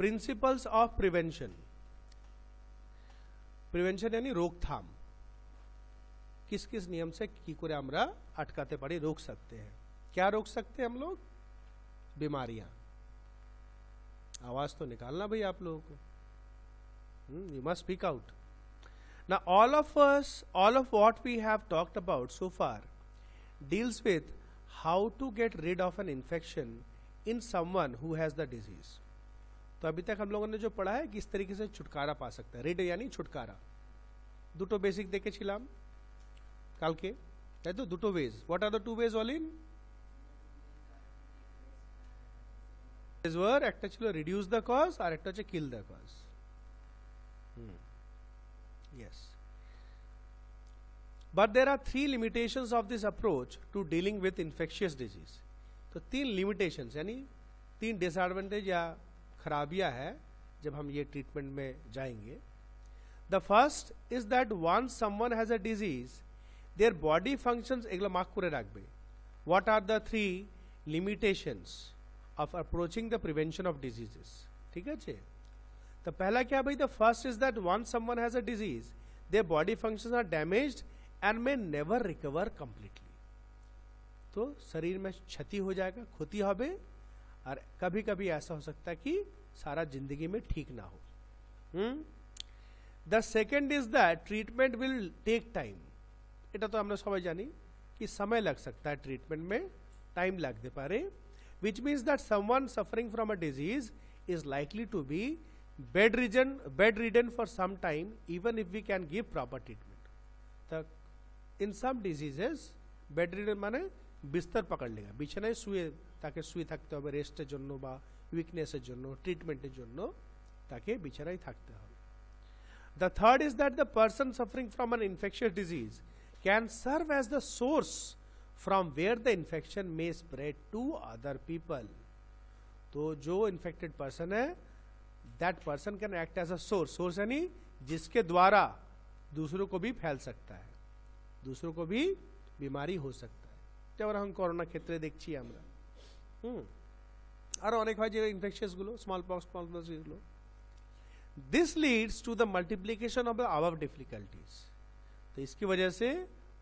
Principles of prevention. Prevention यानी रोकथाम, किस किस नियम से की करे हमरा अटकाते पड़ी रोक सकते हैं। क्या रोक सकते हैं हम लोग? बीमारियां। आवाज तो निकालना भाई आप लोगों को, you must speak out. Now all of what we have talked about so far deals with how to get rid of an infection in someone who has the disease. तो अभी तक हम लोगों ने जो पढ़ा है किस तरीके से छुटकारा पा सकता है। rid यानी छुटकारा। दुटो बेसिक देखे छिलाम कालके, है तो दुटो ways. What are the two ways all in? were একটা ছিল reduce the cause আর একটা হচ্ছে kill the cause. Yes. But there are three limitations of this approach to dealing with infectious disease. तो तीन limitations यानी तीन disadvantage या खराबियां है जब हम ये ट्रीटमेंट में जाएंगे। The first is that once someone has a disease, their body functions एगला मार्क करे राखबे। What are the three limitations of approaching the prevention of diseases? ठीक है चे? तो पहला क्या भाई? The first is that once someone has a disease, their body functions are damaged and may never recover completely. तो शरीर में क्षति हो जाएगा, क्षति होबे, और कभी कभी ऐसा हो सकता है कि सारा जिंदगी में ठीक ना हो। The second is that treatment will take time. এটা तो हमने सबाई जानी कि समय लग सकता है, ट्रीटमेंट में टाइम लगते पारे, which means that someone suffering from a disease is likely to be bedridden for some time even if we can give proper treatment. तो in some diseases bedridden माने बिस्तर पकड़ लेगा, बिछानाয় শুয়ে তাকে শুয়ে থাকতে হবে রেস্টের জন্য বা উইকনেসের জন্য, ট্রিটমেন্টের জন্য তাকে বিছানায় থাকতে হবে। The third is that the person suffering from an infectious disease can serve as the source from where the infection may spread to other people. तो जो infected person है, that person can act as a source. Source यानी जिसके द्वारा दूसरों को भी फैल सकता है, दूसरों को भी बीमारी हो सकता है। যেমন हम कोरोना क्षेत्रे देखছি আমরা, আর অনেক হয় যে ইনফেকশাস গুলো, স্মল পক্স গুলো। This leads to the multiplication of the above difficulties. तो इसकी वजह से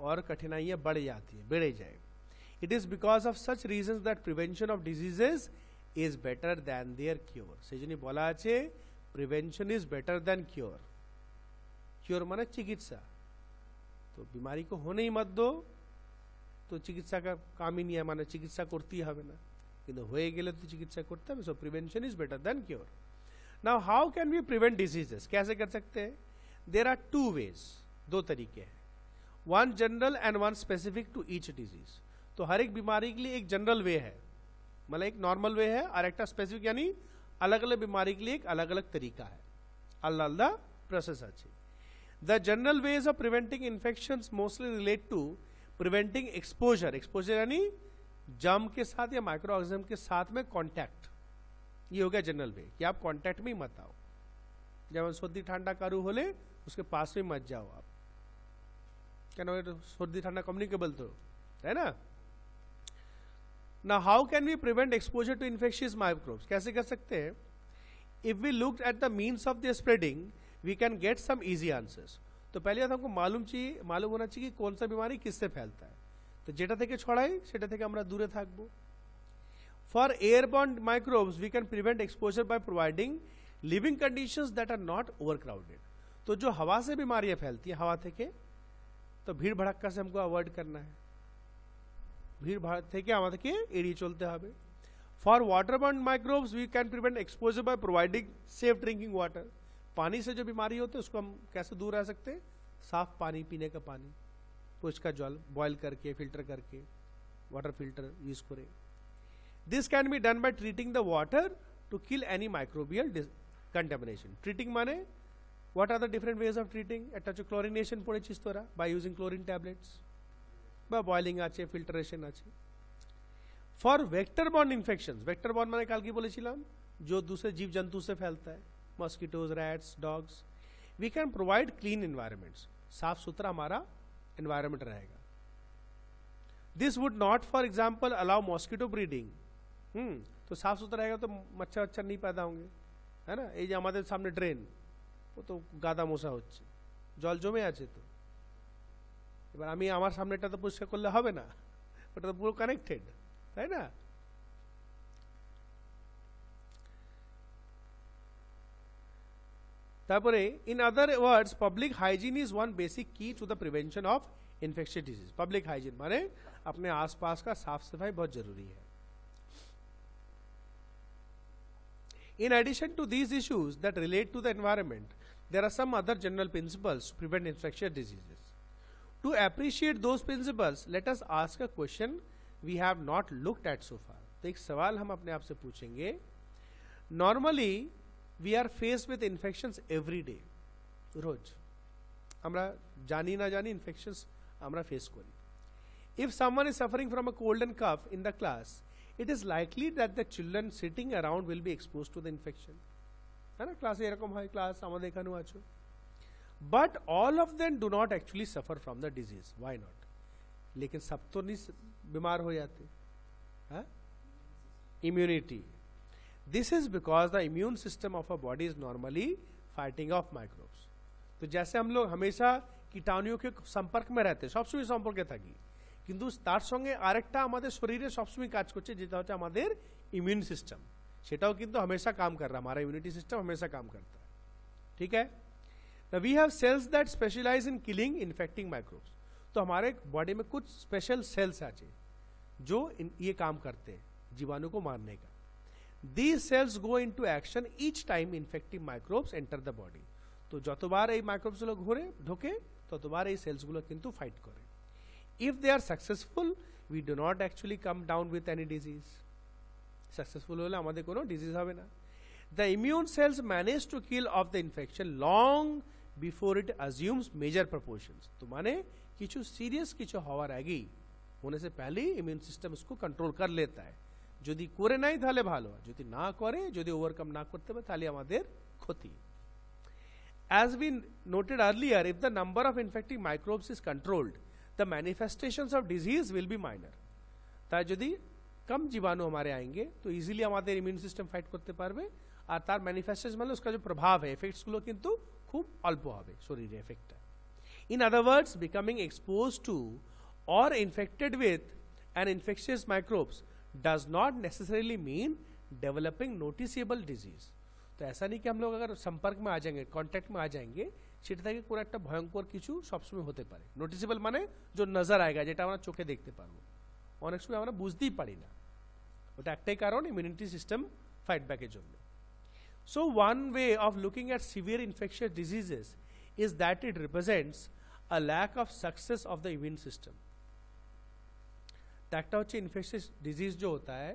और कठिनाइयां बढ़ जाती है, बढ़े जाए। It is because of such reasons that prevention of diseases is better than their cure. সেজন্য বলা আছে prevention is better than cure. Cure মানে চিকিৎসা। तो बीमारी को होने ही मत दो, तो चिकित्सा का काम ही नहीं है, माने चिकित्सा करती ही হবে না, কিন্তু হয়ে গেলে তো চিকিৎসা করতে হবে। So prevention is better than cure. Now how can we prevent diseases? कैसे कर सकते हैं? There are two ways, दो तरीके हैं, one general and one specific to each disease. तो हर एक बीमारी के लिए एक जनरल वे है, मतलब एक नॉर्मल वे है, और एक स्पेसिफिक यानी अलग अलग बीमारी के लिए एक अलग अलग तरीका है, अलग अलग प्रोसेस আছে। The general ways of preventing infections mostly relate to preventing exposure. Exposure यानी जर्म के साथ या माइक्रो ऑर्गेनिज्म के साथ में कांटेक्ट, ये हो गया जनरल वे कि आप कांटेक्ट में ही मत आओ। जब सर्दी ठंडा कारू होले उसके पास में मत जाओ आप, क्या सर्दी ठंडा कम्युनिकेबल तो है ना। Now how can we prevent exposure to infectious microbes? कैसे कर सकते हैं? If we looked at the means of their spreading, we can get some easy answers. तो पहले हमको मालूम होना चाहिए कि कौन सा बीमारी किससे फैलता है। तो जेटा থেকে ছড়াই সেটা থেকে আমরা দূরে থাকবো। For airborne microbes, we can prevent exposure by providing living conditions that are not overcrowded. तो जो हवा से बीमारियां फैलती हैं, हवा থেকে, तो भीड़ भड़क्का से हमको अवॉइड करना है, भीड़ भाड़ থেকে আমাদেরকে এড়িয়ে চলতে হবে। For waterborne microbes, we can prevent exposure by providing safe drinking water. पानी से जो बीमारी होती है उसको हम कैसे दूर रह सकते हैं? साफ पानी, पीने का पानी, तो इसका जल बॉयल करके फिल्टर करके वाटर फिल्टर यूज करें। This can be done by treating the water to kill any microbial contamination. Treating माने what are the different ways of treating? একটা হচ্ছে chlorination পড়েছিস তোরা, by using chlorine tablets, বা boiling আছে, filtration আছে। For vector-borne infections, vector-borne माने काल की बोलेছিলাম जो दूसरे जीव जंतु से फैलता है, mosquitoes, rats, dogs, we can provide clean environments. साफ सुथरा हमारा environment रहेगा। This would not, for example, allow mosquito breeding. तो साफ सुथरा रहेगा तो मच्छर वच्छर नहीं पैदा होंगे, है ना, এই যে আমাদের সামনে ড্রেন, ও তো গাদা মশা হচ্ছে, জল জমে আছে তো, এবার আমি আমার সামনেটা তো পরিষ্কার করলে হবে না, ওটা তো পুরো কানেক্টেড, তাই না? তারপরে in other words public hygiene is one basic key to the prevention of infectious disease. Public hygiene माने अपने आसपास का साफ सफाई बहुत जरूरी है। In addition to these issues that relate to the environment, there are some other general principles to prevent infectious diseases. To appreciate those principles, let us ask a question we have not looked at so far. तो एक सवाल हम अपने आप से पूछेंगे, normally we are faced with infections every day, रोज আমরা জানি না জানি infections আমরা face করি। If someone is suffering from a cold and cough in the class, it is likely that the children sitting around will be exposed to the infection, है ना, क्लासे এরকম হয়, ক্লাস আমাদের এখানেও আছো। But all of them do not actually suffer from the disease. Why not? लेकिन सब तो नहीं बीमार हो जाते, हाँ? Immunity. This is because the immune system of our body is normally fighting off microbes. तो जैसे हम लोग हमेशा कीटाणुओं के संपर्क में रहते, সবসময় সম্পর্কে থাকি, কিন্তু তার সঙ্গে আরেকটা আমাদের শরীরে সবসময় কাজ করছে, যেটা হচ্ছে আমাদের ইমিউন সিস্টেম, সেটাও কিন্তু हमेशा काम कर रहा है, हमारा इम्यूनिटी सिस्टम हमेशा काम करता है, ठीक है? Now we have cells that specialize in killing infecting microbes. तो हमारे बॉडी में कुछ स्पेशल सेल्स আছে जो ये काम करते हैं जीवाणु को मारने का। These cells go into action each time infecting microbes enter the body. তো যতবার এই মাইক্রোবস গুলো ঘুরে ঢোকে ততবার এই সেলস গুলো কিন্তু ফাইট করে। If they are successful, we do not actually come down with any disease. Successful হলে আমাদের কোনো ডিজিজ হবে না। The immune cells manage to kill off the infection long before it assumes major proportions. तो माने কিছু serious কিছু হওয়ার আগেই, होने से पहले ইমিউন সিস্টেম उसको कंट्रोल कर लेता है। যদি করে নাই তাহলে ভালো, যদি না করে, যদি ওভারকাম না করতে পারে তাহলে আমাদের ক্ষতি। As we noted earlier, if the number of infecting microbes is controlled, the manifestations of disease will be minor. তাই যদি कम जीवाणु हमारे आएंगे तो इजीली हमारे इम्यून सिस्टम फाइट करते पारबे, और तार मैनिफेस्टेशन मतलब उसका जो प्रभाव है, इफेक्ट्स गुलो किंतु खूब अल्प होबे शरीरे effect. In other words, becoming exposed to or infected with an infectious microbes does not necessarily mean developing noticeable disease. तो ऐसा नहीं कि हम लोग अगर संपर्क में आ जाएंगे, कांटेक्ट में आ जाएंगे, সেটা থেকে কোনো একটা ভয়ঙ্কর কিছু সবসময় হতে পারে। নোটিসেবল মানে जो नजर आएगा, যেটা আমরা চোখে দেখতে পারবো, অনেক সময় আমরা বুঝতেই পারি না, ওটা একটাই কারণ ইমিউনিটি সিস্টেম ফাইট ব্যাকের জন্য। So one way of looking at severe infectious diseases is that it represents a lack of success of the immune system. একটা হচ্ছে ইনফেকশিয়াস ডিজিজ जो होता है,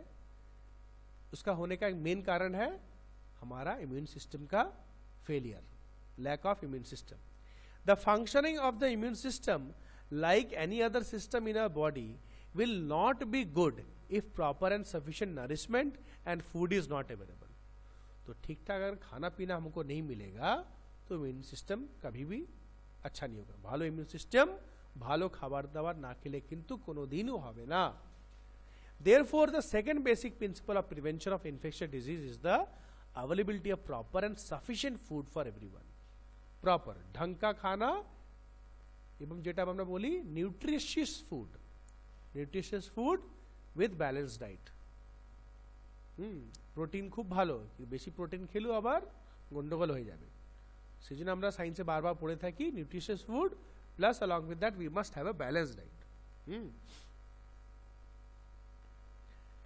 उसका होने का एक मेन कारण है हमारा इम्यून सिस्टम का failure, lack of immune system. The functioning of the immune system, like any other system in our body, will not be good if proper and sufficient nourishment and food is not available. तो ठीक ठाक अगर खाना पीना हमको नहीं मिलेगा तो इम्यून सिस्टम कभी भी अच्छा नहीं होगा। ভালো ইমিউন সিস্টেম ভালো খাবার দাবার না খেলে কিন্তু কোনোদিনও হবে না। Therefore, the second basic principle of prevention of infectious disease is the availability of proper and sufficient food for everyone. Proper ढंग का खाना एवं যেটা আমরা বলি nutritious food with balance diet. Protein খুব ভালো, বেশি প্রোটিন খেলেও আবার গন্ডগোল হয়ে যাবে, সেজন্য আমরা সায়েন্সে বারবার পড়ে থাকি nutritious food plus along with that we must have a balanced diet.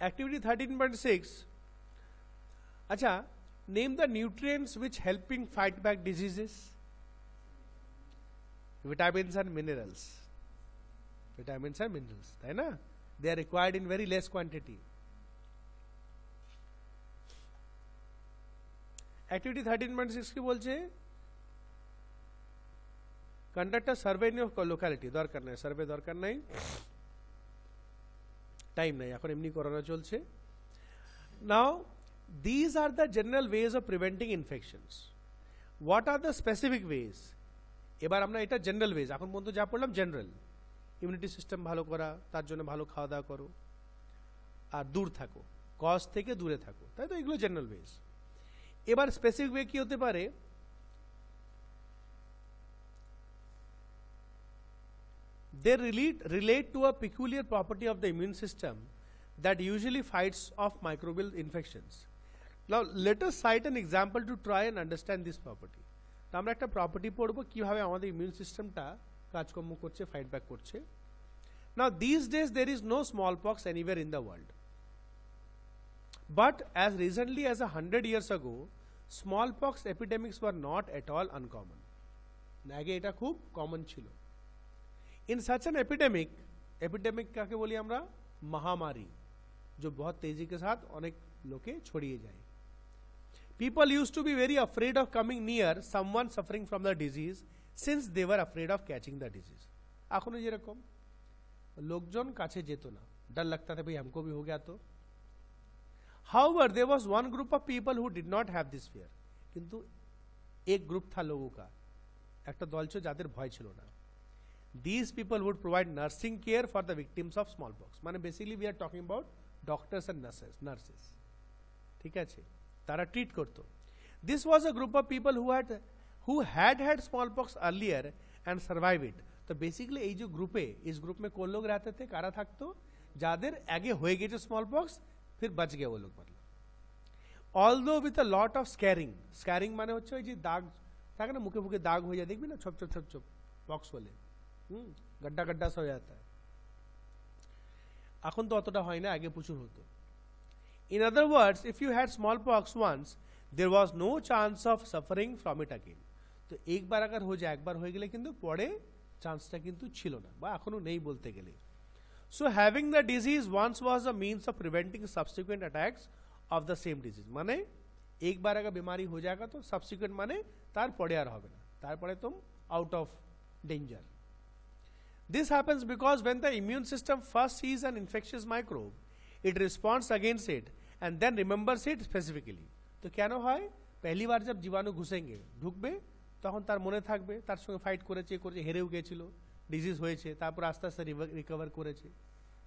Activity 13.6, अच्छा, name the nutrients which helping fight back diseases. Vitamins and minerals, है ना, they are required in very less quantity. Activity 13.6 की बोलছে conduct a survey in your locality. দরকার নাই, survey দরকার নাই, time নাই, এখন এমনি করোনা চলছে। Now these are the general ways of preventing infections. What are the specific ways? এবার আমরা এটা জেনারেল ওয়েজ, এখন পর্যন্ত যা পড়লাম জেনারেল, ইমিউনিটি সিস্টেম ভালো করা, তার জন্য ভালো খাওয়া দাওয়া করো, আর দূর থাকো, কজ থেকে দূরে থাকো, তাই তো, এগুলো জেনারেল ওয়েজ। এবার স্পেসিফিক ওয়ে কি হতে পারে, they relate to a peculiar property of the immune system that usually fights off microbial infections. Now let us cite an example to try and understand this property. তো আমরা একটা property পড়বো কিভাবে আমাদের immune সিস্টেমটা কাজকর্ম করছে, ফাইট ব্যাক করছে। Now these days there is no smallpox anywhere in the world, but as recently as 100 years ago smallpox epidemics were not at all uncommon. আগে এটা খুব কমন ছিল। In such an epidemic কাকে বলি আমরা, महामारी, जो बहुत तेजी के साथ अनेक लोके छड़िए जाए। People used to be very afraid of coming near someone suffering from the disease since they were afraid of catching the disease. এখনো যেরকম লোকজন কাছে যেত না, डर लगता था भाई हमको भी हो गया तो। However, there was one group of people who did not have this fear. किंतु एक ग्रुप था लोगों का, একটা দল ছিল যাদের ভয় ছিল না। These people would provide nursing care for the victims of smallpox. মানে basically we are talking about doctors and nurses. ঠিক আছে, তারা ট্রিট করতো। This was a group of people who had had smallpox earlier and survived it. तो basically এই যে গ্রুপে, इस ग्रुप में कौन लोग रहते थे, কারা থাকতো, যাদের আগে হয়ে গেছে স্মলপক্স, फिर बच गए वो लोग। मतलब although with a lot of scarring মানে হচ্ছে ওই যে দাগ থাকে না, মুখে মুখে দাগ হয়ে যায়, দেখবি না ছোপ ছোপ ছোপ ছোপ বক্স হলে गड्ढा गड्ढा सा हो जाता है। এখন তো অতটা হয় না, আগে প্রচুর হতো। In other words, if you had smallpox once, there was no chance of suffering from it again. তো একবার अगर हो যায়, একবার হয়ে গেলে কিন্তু পরে চান্সটা কিন্তু ছিল না, বা এখনো নেই বলতে গেলে। So having the disease once was a means of preventing subsequent attacks of the same disease. মানে একবার अगर बीमारी हो जाएगा तो subsequent মানে তারপরে আর হবে না, তারপরে तुम out of danger. This happens because when the immune system first sees an infectious microbe, it responds against it and then remembers it specifically. तो কেন হয়, पहली बार जब जीवाणु घुसेंगे, ঢুকবে, তখন তার মনে থাকবে তার সঙ্গে ফাইট করেছে, হেরেও গিয়েছিল, ডিজিজ হয়েছে, তারপর আস্তে আস্তে রিকভার করেছে।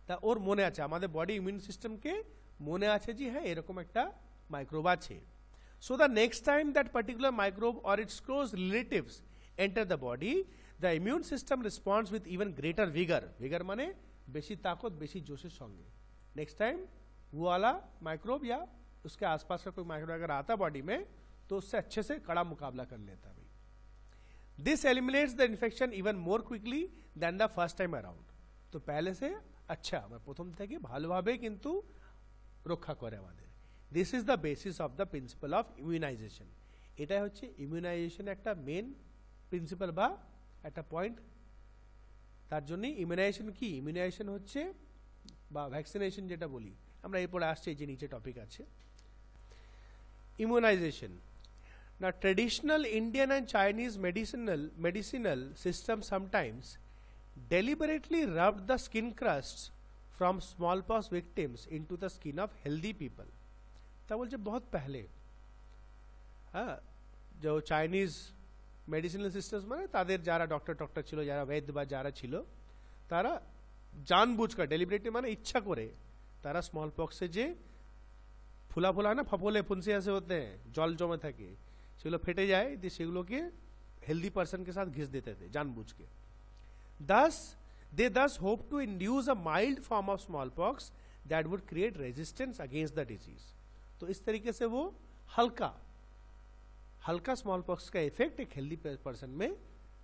তা ওর মনে আছে, আমাদের বডি ইমিউন সিস্টেমকে মনে আছে যে হ্যাঁ এরকম একটা মাইক্রোব আছে। So the next time that particular microbe or it's close relatives enter the body, the immune system responds with even greater vigor माने बेशी ताकत, बेशी जोश संगे। नेक्स्ट टाइम वो वाला माइक्रोब या उसके आसपास का कोई माइक्रोब अगर आता बॉडी में, तो उससे अच्छे से कड़ा मुकाबला कर लेता है। This eliminates the infection even more quickly than the first time around. तो पहले से अच्छा प्रथम থেকে ভালোভাবে কিন্তু রক্ষা করে আমাদের। This is the basis of the principle of immunisation. এটাই হচ্ছে ইমিউনাইজেশন একটা মেন প্রিন্সিপাল বা একটা পয়েন্ট। তার জন্য ইমিউনাইজেশন কি, ইমিউনাইজেশন হচ্ছে বা ভ্যাকসিনেশন যেটা বলি আমরা, এরপরে আসছে যে নিচে টপিক আছে ইমিউনাইজেশন। না traditional Indian and Chinese medicinal system sometimes deliberately rubbed the skin crusts from smallpox victims into the skin of healthy people. তা বলছে বহুত पहले হ্যাঁ जो চাইনিজ মেডিসিনাল সিস্টেমস মানে তাদের যারা ডক্টর ছিল, যারা বৈদ্য বা যারা ছিল, তারা জানবুঝকার ডেলিবারেটলি মানে ইচ্ছা করে তারা স্মল পক্সে যে ফুলা হয় না, ফফলে ফুনসিয়াসে হতে জল জমে থাকে, সেগুলো ফেটে যায়, দিয়ে সেগুলোকে হেলদি পার্সন के साथ घिस देते थे जानबूझ के। They thus hope to induce a mild form of smallpox that would create resistance against the disease. तो इस तरीके से वो हल्का स्मॉलपॉक्स का इफेक्ट एक हेल्दी पर्सन में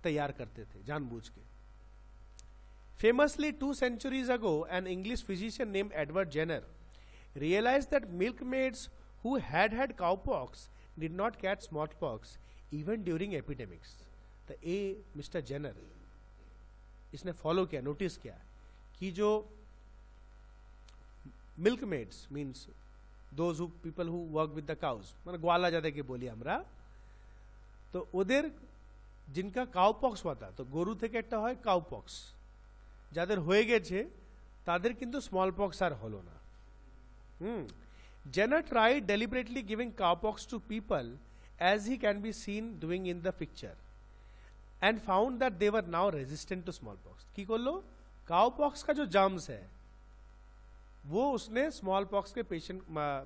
तैयार करते थे जानबूझ के। Famously 2 centuries ago, an English physician named Edward Jenner realized that milkmaids who had cowpox did not catch smallpox even during epidemics. तो मिस्टर जेनर इसने फॉलो किया, नोटिस किया कि जो milkmaids means those who people who work with the cows মানে গোয়ালা যাদেরকে বলি আমরা, তো ওদের जिनका কাউপক্স হতা, তো গরু থেকে একটা হয় কাউপক্স, যাদের হয়ে গেছে তাদের কিন্তু স্মল পক্স আর হলো না। Jenner tried deliberately giving cowpox to people as he can be seen doing in the picture and found that they were now resistant to smallpox. की करलो, काउपॉक्स का जो जर्म्स है वो उसने स्मॉलपॉक्स के पेशेंट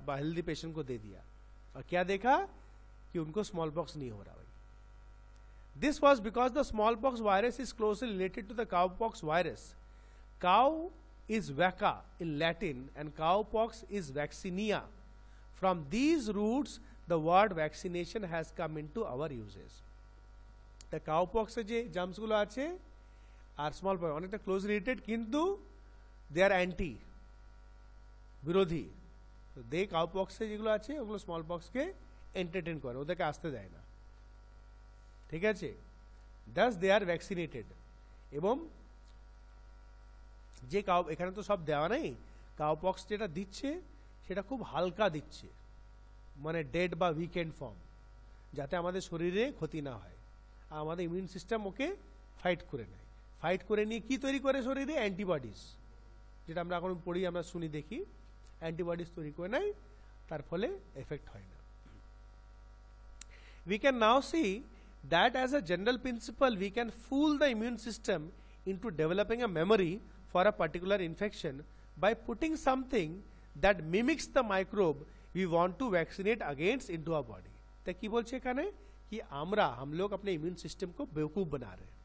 हेल्दी पेशेंट को दे दिया, और क्या देखा कि उनको स्मॉल पॉक्स नहीं हो रहा भाई. This was because the smallpox virus is closely related to the cowpox virus. Cow is vacca in Latin and cowpox is vaccinia. From these roots, the word vaccination has come into our uses. The cowpox je germs gulo ache R small pox অনেকটা close related কিন্তু they are anti বিরোধী. তো they cowpox যেগুলো আছে ওগুলো small pox কে entertain করে, ওদেরকে আসতে দেয় না. ঠিক আছে? thus they are vaccinated. এবং যে কাউ এখানে তো সব দেওয়া নেই, কাউপক্স যেটা দিচ্ছে সেটা খুব হালকা দিচ্ছে, মানে ডেড বা উইকেন্ড ফর্ম, যাতে আমাদের শরীরে ক্ষতি না হয়, আর আমাদের ইমিউন সিস্টেম ওকে ফাইট করে নেয়. ফাইট করে নিয়ে কি তৈরি করে শরীরে? অ্যান্টিবডিজ, যেটা আমরা এখন পড়ি, আমরা শুনি দেখি, অ্যান্টিবডিজ তৈরি করে নেয়, তার ফলে এফেক্ট হয় না. We can now see that as a general principle we can fool the immune system into developing a memory for a particular infection by putting something that mimics the microbe we want to vaccinate against into our body. तो की बोलছে এখানে कि हम लोग अपने immune system को बेवकूफ बना रहे हैं.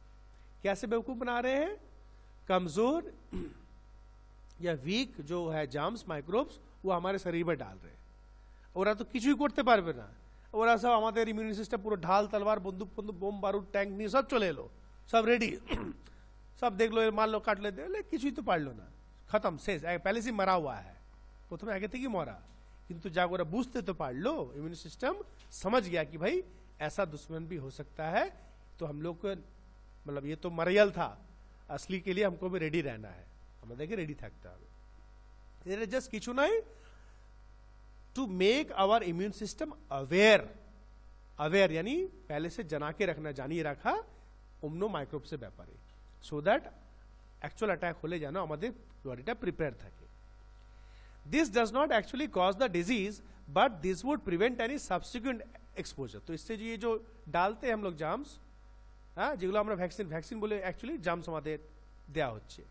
कैसे बेवकूफ बना रहे हैं? कमजोर या वीक जो है जार्म्स माइक्रोब्स वो हमारे शरीर में डाल रहे हैं. ওরা তো কিছুই করতে পারবে না, ওরা সব আমাদের ইমিউন সিস্টেম পুরো ঢাল তলোয়ার বন্দুক বোম বারুদ ট্যাঙ্ক নিয়ে সব চলে এলো, সব রেডি, सब देख लो, मार लो, काट लेते, किसी तो पाड़ लो ना, खत्म शेष, पहले से मरा हुआ है, प्रथम आगे थे कि मरा, किंतु जाग ओरा बूझते तो पाड़ लो. इम्यून सिस्टम समझ गया कि भाई ऐसा दुश्मन भी हो सकता है, तो हम लोग को मतलब ये तो मरियल था, असली के लिए हमको भी रेडी रहना है, हम देखिए रेडी थकता है. जस्ट किचु नहीं, to make our immune system aware. Aware यानी पहले से जना के रखना, जानिए रखा उम्नो माइक्रोब से व्यापारी, so that actual attack হলে যেন আমাদের বডিটা প্রিপেয়ার থাকে. This does not actually cause the disease, but this would prevent any subsequent exposure. तो इससे ये जो डालते हैं हम लोग জার্মস, হ্যাঁ, যেগুলো আমরা ভ্যাকসিন বলে অ্যাকচুয়ালি জার্মস আমাদের দেওয়া হচ্ছে,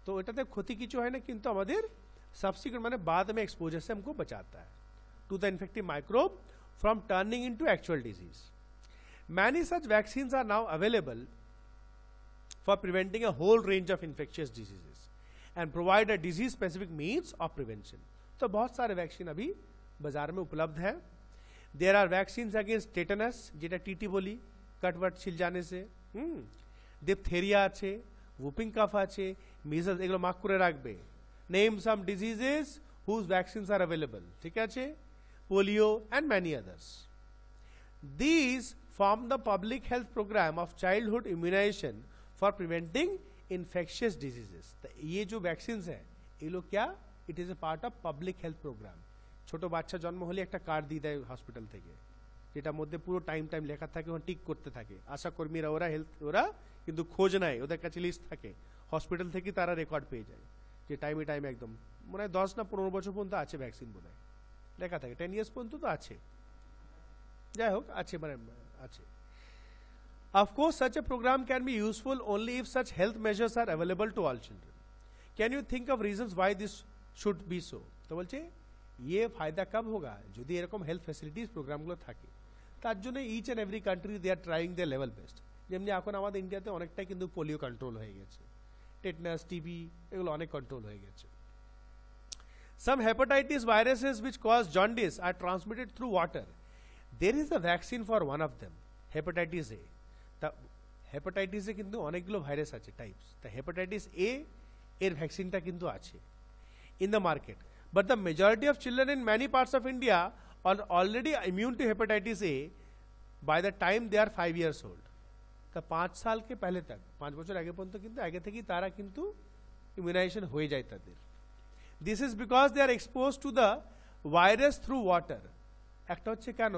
তো এটাতে ক্ষতি কিছু হয় না, কিন্তু আমাদের সাবসিকুয়েন্ট মানে बाद में एक्सपोजर से हमको बचाता है to the infective microbe from turning into actual disease. Many such vaccines are now available for preventing a whole range of infectious diseases and provide a disease specific means of prevention. तो बहुत सारे vaccine अभी बाजार में उपलब्ध है. There are vaccines against tetanus, যেটা TT बोली, कटवट छिल जाने से, डिप्थेरिया আছে, whooping cough আছে, measles, এগুলো মার্ক করে রাখবে. Name some diseases whose vaccines are available, ঠিক আছে, polio and many others. These form the public health program of childhood immunization for preventing infectious diseases. तो ये जो वैक्सीन्स है ये लोग क्या, it is a part of public health programme. ছোট বাচ্চা জন্ম হলে একটা কার্ড দিয়ে দেয় হসপিটাল থেকে, যেটার মধ্যে পুরো টাইম লেখা থাকে, ওখানে টিক করতে থাকে আশা কর্মীরা, ওরা কিন্তু খোঁজ নেয়, ওদের কাছে লিস্ট থাকে, হসপিটাল থেকে তারা রেকর্ড পেয়ে যায় যে টাইমে একদম মনে হয় 10 না 15 বছর পর্যন্ত আছে ভ্যাকসিন, বোধ হয় লেখা থাকে, 10 years পর্যন্ত তো আছে, যাই হোক আছে, মানে আছে. Of course, such a program can be useful only if such health measures are available to all children. Can you think of reasons why this should be so? तो बोलছে ये फायदा कब होगा যদি এরকম হেলথ ফ্যাসিলিটিস প্রোগ্রামগুলো থাকে. তার জন্য each and every country they are trying their level best. যেমনি এখন আমাদের ইন্ডিয়াতে অনেকটাই কিন্তু পোলিও কন্ট্রোল হয়ে গেছে, টেটনাস, টিবি, এগুলো অনেক কন্ট্রোল হয়ে গেছে. Some hepatitis viruses which cause jaundice are transmitted through water. There is a vaccine for one of them, hepatitis A. তা হেপাটাইটিসে কিন্তু অনেকগুলো ভাইরাস আছে টাইপস, তা হেপাটাইটিস এ এর ভ্যাকসিনটা কিন্তু আছে in the market. But the majority of children in many parts of India are already immune to hepatitis A by the time they are 5 years old. তা 5 साल के पहले तक, 5 বছর আগে পর্যন্ত কিন্তু আগে থেকেই তারা কিন্তু ইমিউনাইজেশন হয়ে যায় তাদের. This is because they are expose to the virus through water. একটা হচ্ছে কেন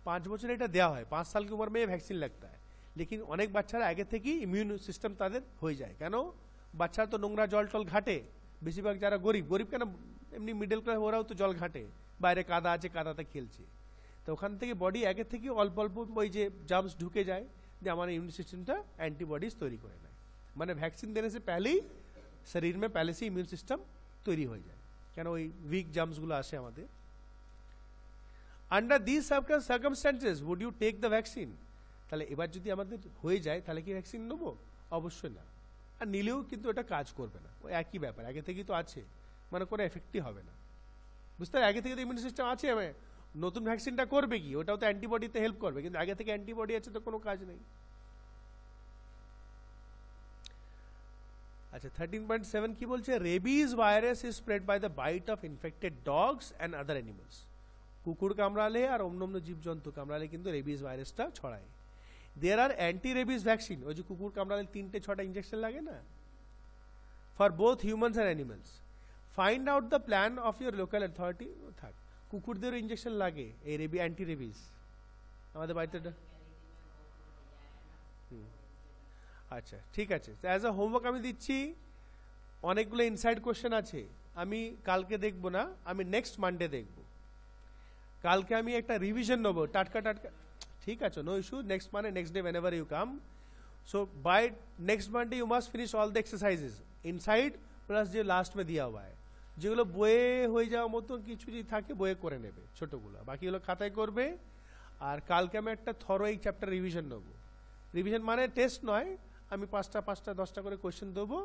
5 বছর এটা দেওয়া হয়, 5 साल की उम्र में ये वैक्सीन लगता है, लेकिन অনেক বাচ্চারা আগে থেকেই ইমিউন সিস্টেম তাদের হয়ে যায়. কেন? বাচ্চারা তো নোংরা জল টল ঘাটে, বেশিরভাগ যারা গরিব কেন এমনি মিডল ক্লাস ওরাও তো জল ঘাটে, বাইরে কাদা আছে, কাদাতে খেলছে, তো ওখান থেকে বডি আগে থেকে অল্প অল্প ওই যে জার্মস ঢুকে যায়, যে আমার ইমিউন সিস্টেমটা অ্যান্টিবডিজ তৈরি করে নেয়. মানে ভ্যাকসিন देने से पहले ही शरीर में पहले से इम्यून सिस्टम তৈরি হয়ে যায়, কেন ওই উইক জার্মসগুলো আসে আমাদের. Under this circumstances would you take the vaccine? তাহলে এবার যদি আমাদের হয়ে যায় তাহলে কি ভ্যাকসিন নেবো? অবশ্যই না। আর নিলেও কিন্তু এটা কাজ করবে না, ওই একই ব্যাপার, আগে থেকেই তো আছে, মানে কোনো এফেক্টই হবে না। বুঝতে পারি, আগে থেকে তো ইমিউন সিস্টেম আছে, নতুন ভ্যাকসিনটা করবে কি, ওটাও তো অ্যান্টিবডিতে হেল্প করবে, কিন্তু আগে থেকে অ্যান্টিবডি আছে তো কোনো কাজ নেই। আচ্ছা 13.7 কি বলছে? Rabies virus is spread by the bite of infected dogs and other animals. কুকুর কামড়ালে আর অন্য অন্য জীবজন্তু কামড়ালে কিন্তু রেবিজ ভাইরাসটা ছড়ায়। দেয়ার আর অ্যান্টি রেবিজ ভ্যাকসিন, ওই যে কুকুর কামড়ালে 3-6টা ইঞ্জেকশন লাগে না, for both humans and animals. Find out the plan of your local authority. থাক, কুকুরদেরও ইঞ্জেকশন লাগে এই অ্যান্টি রেবিজ আমাদের বাড়িতে। আচ্ছা ঠিক আছে, অ্যাজ আ হোমওয়ার্ক আমি দিচ্ছি, অনেকগুলো ইনসাইড কোশ্চেন আছে, আমি কালকে দেখবো না, আমি নেক্সট মানডে দেখবো। কালকে আমি একটা রিভিশন নেবো টাটকা টাটকা, ঠিক আছে, no issue. Next day whenever you come, so by next Monday you must finish all the exercises inside plus যে লাস্ট মে দেওয়া हुआ है, যেগুলো বইয়ে হয়ে যাওয়ার মতো কিছু যদি থাকে বইয়ে করে নেবে ছোটগুলো, বাকিগুলো খাতায় করবে। আর কালকে আমি একটা থরো এই চ্যাপ্টার রিভিশন নেবো। রিভিশন মানে টেস্ট নয়, আমি 5টা 10টা করে কোয়েশ্চেন দেবো,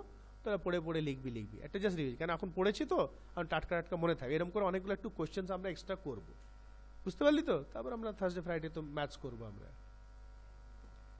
তোরা পড়ে পড়ে লিখবি একটা জাস্ট রিভিশন, কারণ এখন পড়েছি তো আমি টাটকা টাটকা মনে থাকে, এরকম করে অনেকগুলো একটু কোয়েশ্চেন আমরা এক্সট্রা করবো, বুঝতে পারলি তো? তারপর আমরা থার্সডে ফ্রাইডে তো ম্যাথস করবো আমরা।